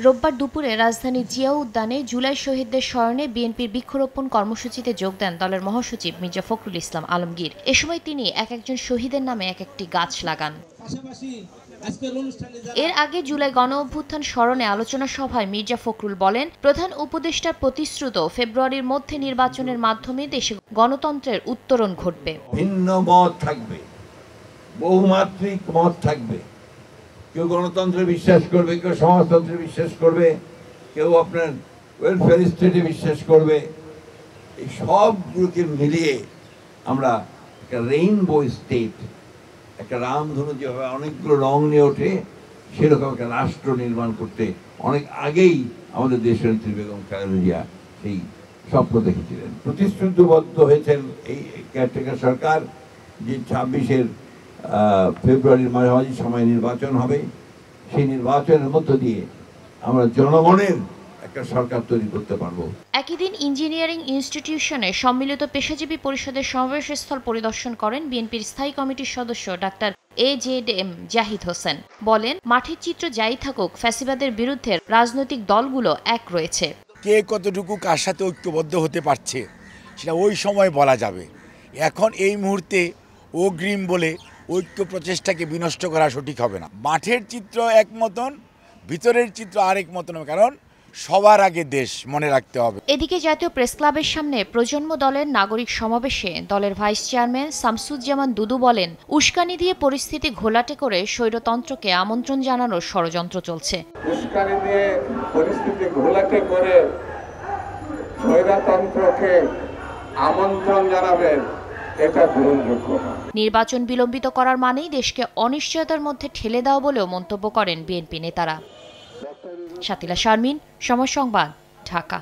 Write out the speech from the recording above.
রোববার দুপুরে রাজধানীর জিয়া উদ্যানে জুলাই শহীদদের স্মরণে বিএনপির বৃক্ষরোপণ কর্মসূচিতে যোগ দেন দলের মহাসচিব মির্জা ফখরুল ইসলাম আলমগীর। এ সময় তিনি এক একজন শহীদের নামে এক একটি গাছ লাগান। এর আগে জুলাই গণঅভ্যুত্থান স্মরণে আলোচনা সভায় মির্জা ফখরুল বলেন, প্রধান উপদেষ্টার প্রতিশ্রুত ফেব্রুয়ারির মধ্যে নির্বাচনের মাধ্যমে দেশে গণতন্ত্রের উত্তরণ ঘটবে। ভিন্ন মত থাকবে, বহুমাত্রিক মত থাকবে। কেউ গণতন্ত্রে বিশ্বাস করবে, কেউ সমাজতন্ত্রে বিশ্বাস করবে, কেউ আপনার ওয়েলফেয়ার স্টেটে বিশ্বাস করবে। এই সবগুলোকে মিলিয়ে আমরা একটা রেইনবো স্টেট, একটা রামধনু যেভাবে অনেকগুলো রং নিয়ে ওঠে, সেরকম একটা রাষ্ট্র নির্মাণ করতে অনেক আগেই আমাদের দেশনেত্রী বেগম খালেদা জিয়া সেই স্বপ্ন দেখেছিলেন। প্রতিশ্রুতিবদ্ধ হয়েছেন এই কেয়ারটেকার সরকার যে 26 ফেব্রুয়ারির মাঝামাঝি সময় নির্বাচন হবে। সেই নির্বাচনের মধ্য দিয়ে আমরা জনগণের একটা সরকার তৈরি করতে পারবো। একই দিন ইঞ্জিনিয়ারিং ইনস্টিটিউশনে সম্মিলিত পেশাজীবী পরিষদের সমাবেশস্থল পরিদর্শন করেন বিএনপির স্থায়ী কমিটির সদস্য ডাক্তার AJM জাহিদ হোসেন। বলেন, মাঠের চিত্র যাই থাকুক, ফ্যাসিবাদের বিরুদ্ধে রাজনৈতিক দলগুলো এক রয়েছে। কে কতটুকু কার সাথে ঐক্যবদ্ধ হতে পারছে সেটা ওই সময় বলা যাবে। এখন এই মুহূর্তে অগ্রিম বলে ঐক্য প্রচেষ্টাকে বিনষ্ট করা সঠিক হবে না। মাঠের চিত্র এক মতন, ভিতরের চিত্র আরেক মতন, কারণ সবার আগে দেশ মনে রাখতে হবে। এদিকে জাতীয় প্রেস ক্লাবের সামনে প্রজন্ম দলের নাগরিক সমাবেশে দলের ভাইস চেয়ারম্যান শামসুজ্জামান দুদু বলেন, উস্কানি দিয়ে পরিস্থিতি ঘোলাটে করে স্বৈরতন্ত্রকে আমন্ত্রণ জানানোর ষড়যন্ত্র চলছে। উস্কানি দিয়ে পরিস্থিতি ঘোলাটে করে স্বৈরতন্ত্রকে আমন্ত্রণ জানাবেন, এটা গ্রহণযোগ্য না। নির্বাচন বিলম্বিত করার মানেই দেশকে অনিশ্চয়তার মধ্যে ঠেলে দেওয়া বলেও মন্তব্য করেন বিএনপি নেতারা। শাতিলা শারমিন, সময় সংবাদ, ঢাকা।